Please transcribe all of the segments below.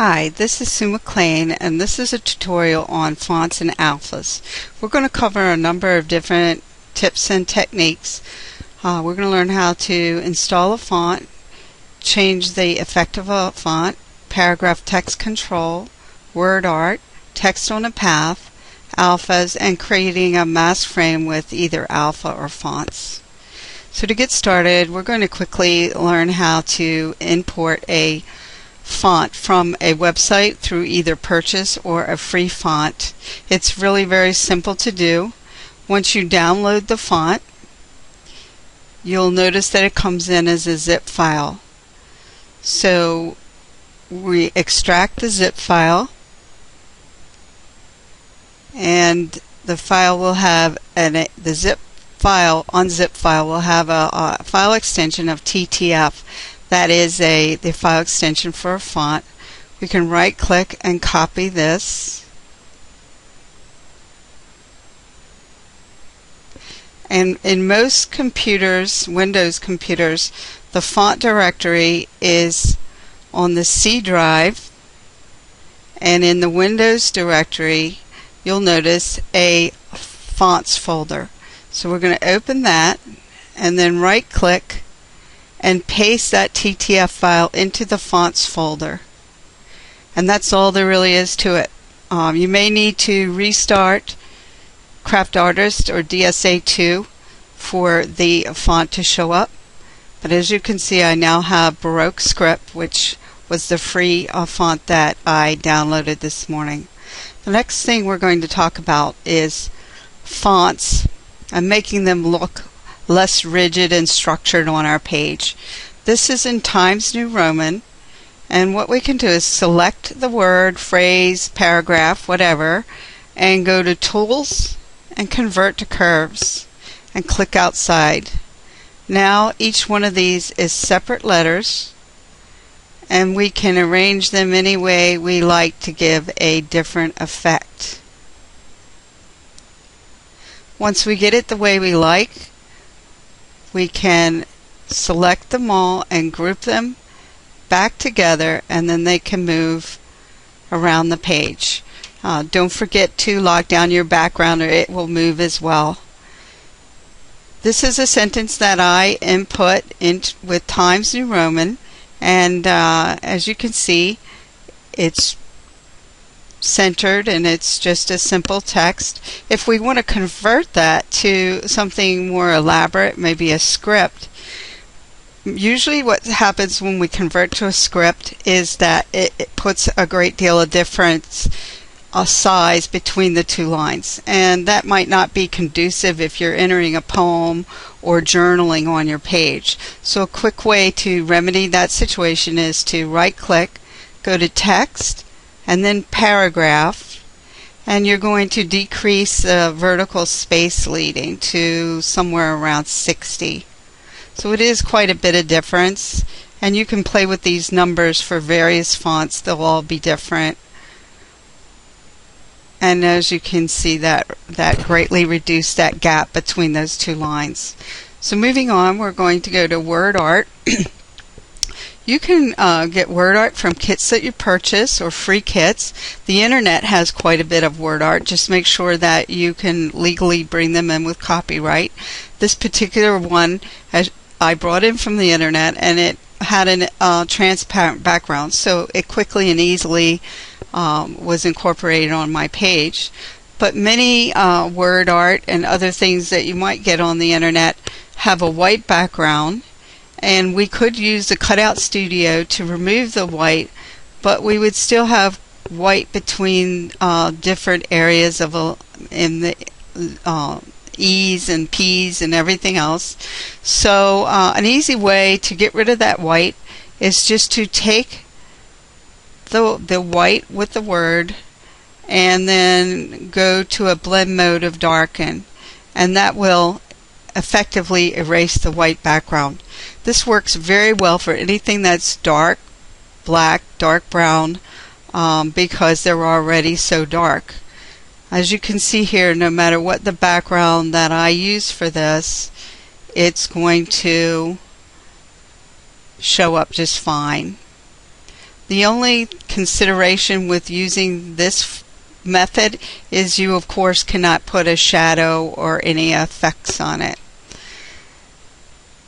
Hi, this is Sue McLean, and this is a tutorial on fonts and alphas. We're going to cover a number of different tips and techniques. We're going to learn how to install a font, change the effect of a font, paragraph text control, word art, text on a path, alphas, and creating a mask frame with either alpha or fonts. So to get started, we're going to quickly learn how to import a font from a website through either purchase or a free font. It's really very simple to do. Once you download the font, you'll notice that it comes in as a zip file. So we extract the zip file, and the file will have the zip file, unzip file will have a file extension of TTF. That is the file extension for a font. We can right click and copy this. And in most computers, Windows computers, the font directory is on the C drive, and in the Windows directory you'll notice a fonts folder. So we're going to open that and then right click and paste that TTF file into the fonts folder. And that's all there really is to it. You may need to restart Craft Artist or DSA2 for the font to show up. But as you can see, I now have Baroque Script, which was the free font that I downloaded this morning. The next thing we're going to talk about is fonts and making them look less rigid and structured on our page. This is in Times New Roman, and what we can do is select the word, phrase, paragraph, whatever, and go to Tools and Convert to Curves and click outside. Now each one of these is separate letters, and we can arrange them any way we like to give a different effect. Once we get it the way we like, we can select them all and group them back together, and then they can move around the page. Don't forget to lock down your background or it will move as well. This is a sentence that I input with Times New Roman, and as you can see, it's centered and it's just a simple text. If we want to convert that to something more elaborate, maybe a script, usually what happens when we convert to a script is that it puts a great deal of difference size between the two lines, and that might not be conducive if you're entering a poem or journaling on your page. So a quick way to remedy that situation is to right click, go to text, and then paragraph, and you're going to decrease the vertical space leading to somewhere around 60. So it is quite a bit of difference, and you can play with these numbers for various fonts. They'll all be different. And as you can see, that greatly reduced that gap between those two lines. So moving on, we're going to go to word art. You can get word art from kits that you purchase or free kits. The internet has quite a bit of word art. Just make sure that you can legally bring them in with copyright. This particular one I brought in from the internet, and it had a transparent background, so it quickly and easily was incorporated on my page. But many word art and other things that you might get on the internet have a white background, and we could use the Cutout Studio to remove the white, but we would still have white between different areas in the E's and P's and everything else. So an easy way to get rid of that white is just to take the white with the word and then go to a blend mode of darken, and that will effectively erase the white background. This works very well for anything that's dark black, dark brown, because they're already so dark. As you can see here, no matter what the background that I use for this, it's going to show up just fine. The only consideration with using this method is you of course cannot put a shadow or any effects on it.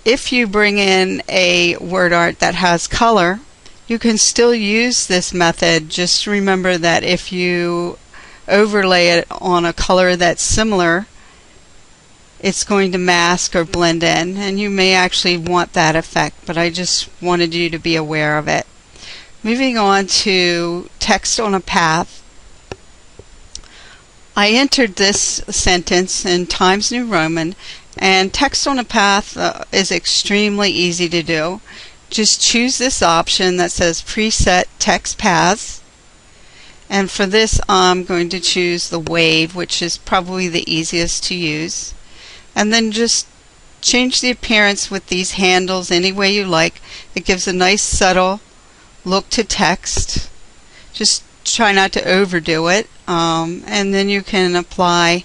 If you bring in a word art that has color, you can still use this method. Just remember that if you overlay it on a color that's similar, it's going to mask or blend in, and you may actually want that effect, but I just wanted you to be aware of it. Moving on to text on a path. I entered this sentence in Times New Roman, and text on a path is extremely easy to do. Just choose this option that says preset text paths, and for this I'm going to choose the wave, which is probably the easiest to use, and then just change the appearance with these handles any way you like. It gives a nice subtle look to text. Just try not to overdo it, and then you can apply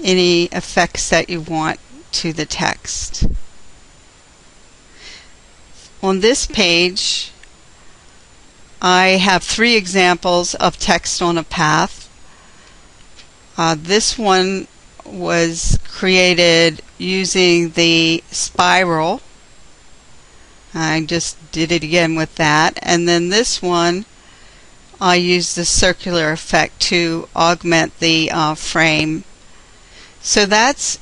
any effects that you want to the text. On this page I have 3 examples of text on a path. This one was created using the spiral. I just did it again with that, and then this one I used the circular effect to augment the frame. So that's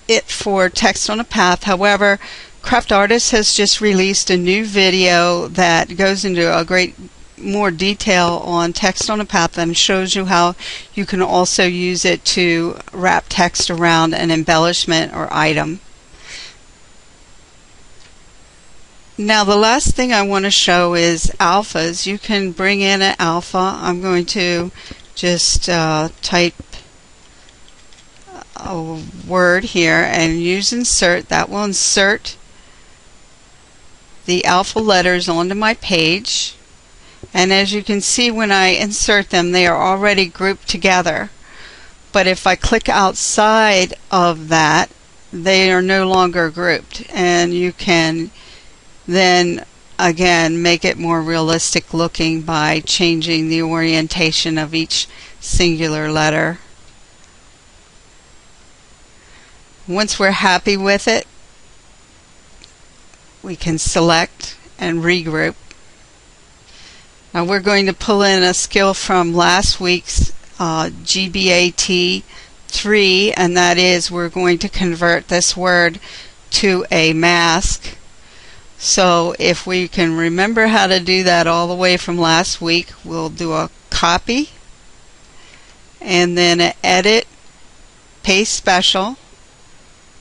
it for text on a path. However, Craft Artist has just released a new video that goes into a great more detail on text on a path and shows you how you can also use it to wrap text around an embellishment or item. Now the last thing I want to show is alphas. You can bring in an alpha. I'm going to just type a word here and use insert. That will insert the alpha letters onto my page, and as you can see, when I insert them, they are already grouped together. But if I click outside of that, they are no longer grouped, and you can then again make it more realistic looking by changing the orientation of each singular letter. Once we're happy with it, we can select and regroup. Now we're going to pull in a skill from last week's GBAT 3, and that is we're going to convert this word to a mask. So if we can remember how to do that all the way from last week, we'll do a copy and then an edit, paste special,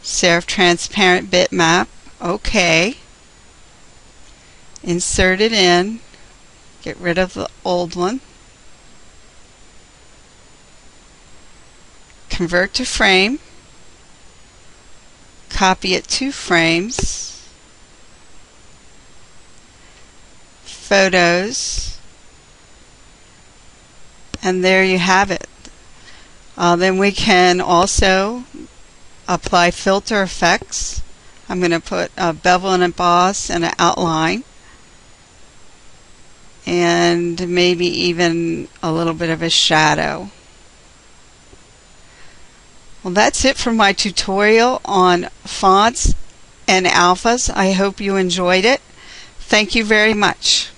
serif transparent bitmap, OK. Insert it in, get rid of the old one, convert to frame, copy it 2 frames, photos, and there you have it. Then we can also apply filter effects. I'm going to put a bevel and emboss and an outline, and maybe even a little bit of a shadow. Well, that's it for my tutorial on fonts and alphas. I hope you enjoyed it. Thank you very much.